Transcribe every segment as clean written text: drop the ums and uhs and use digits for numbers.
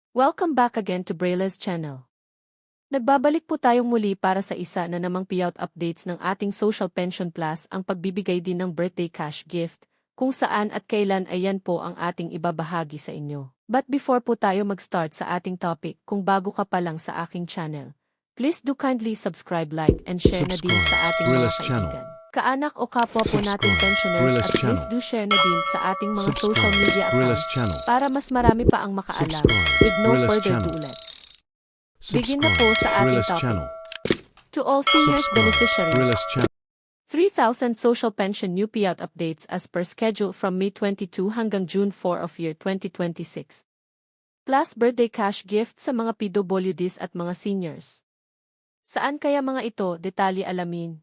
Welcome back again to Brayla's channel. Nagbabalik po tayong muli para sa isa na namang payout updates ng ating Social Pension Plus, ang pagbibigay din ng birthday cash gift, kung saan at kailan ayan po ang ating ibabahagi sa inyo. But before po tayo mag-start sa ating topic, kung bago ka pa lang sa aking channel, please do kindly subscribe, like, and share na din sa ating mga kaibigan, kaanak o kapwa po nating pensioners, at please do share na din sa ating mga social media accounts para mas marami pa ang makaalam. With no further ado, let's begin na po sa ating topic. To all seniors beneficiaries, 3,000 social pension new payout updates as per schedule from May 22 hanggang June 4 of year 2026. Plus birthday cash gift sa mga PWDs at mga seniors. Saan kaya mga ito? Detalye alamin.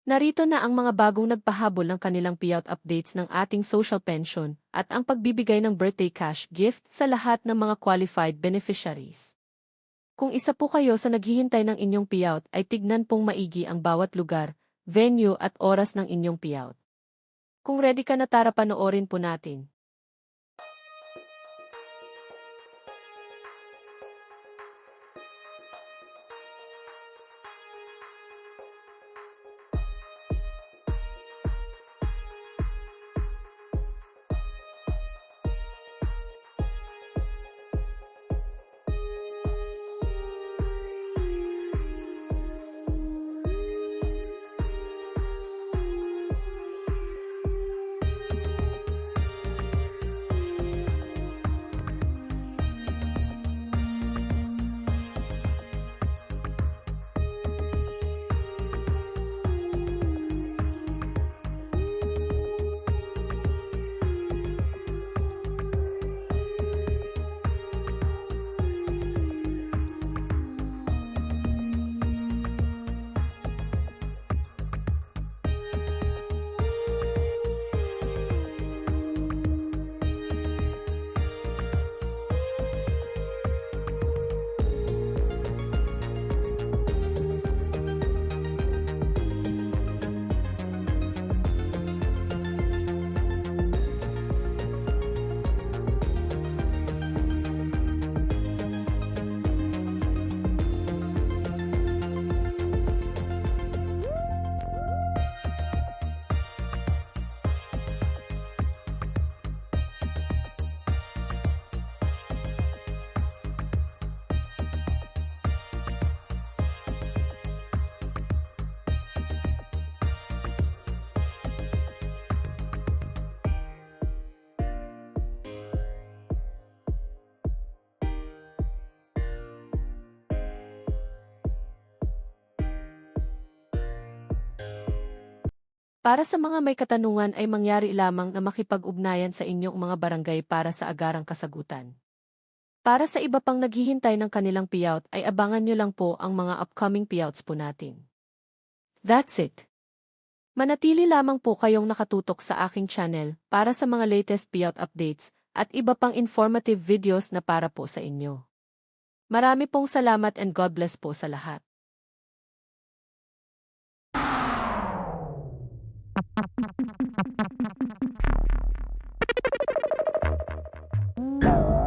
Narito na ang mga bagong nagpahabol ng kanilang payout updates ng ating social pension at ang pagbibigay ng birthday cash gift sa lahat ng mga qualified beneficiaries. Kung isa po kayo sa naghihintay ng inyong payout, ay tignan pong maigi ang bawat lugar, venue at oras ng inyong payout. Kung ready ka na, tara panoorin po natin. Para sa mga may katanungan ay mangyari lamang na makipag-ugnayan sa inyong mga barangay para sa agarang kasagutan. Para sa iba pang naghihintay ng kanilang payout ay abangan nyo lang po ang mga upcoming payouts po natin. That's it. Manatili lamang po kayong nakatutok sa aking channel para sa mga latest payout updates at iba pang informative videos na para po sa inyo. Marami pong salamat and God bless po sa lahat. Wow.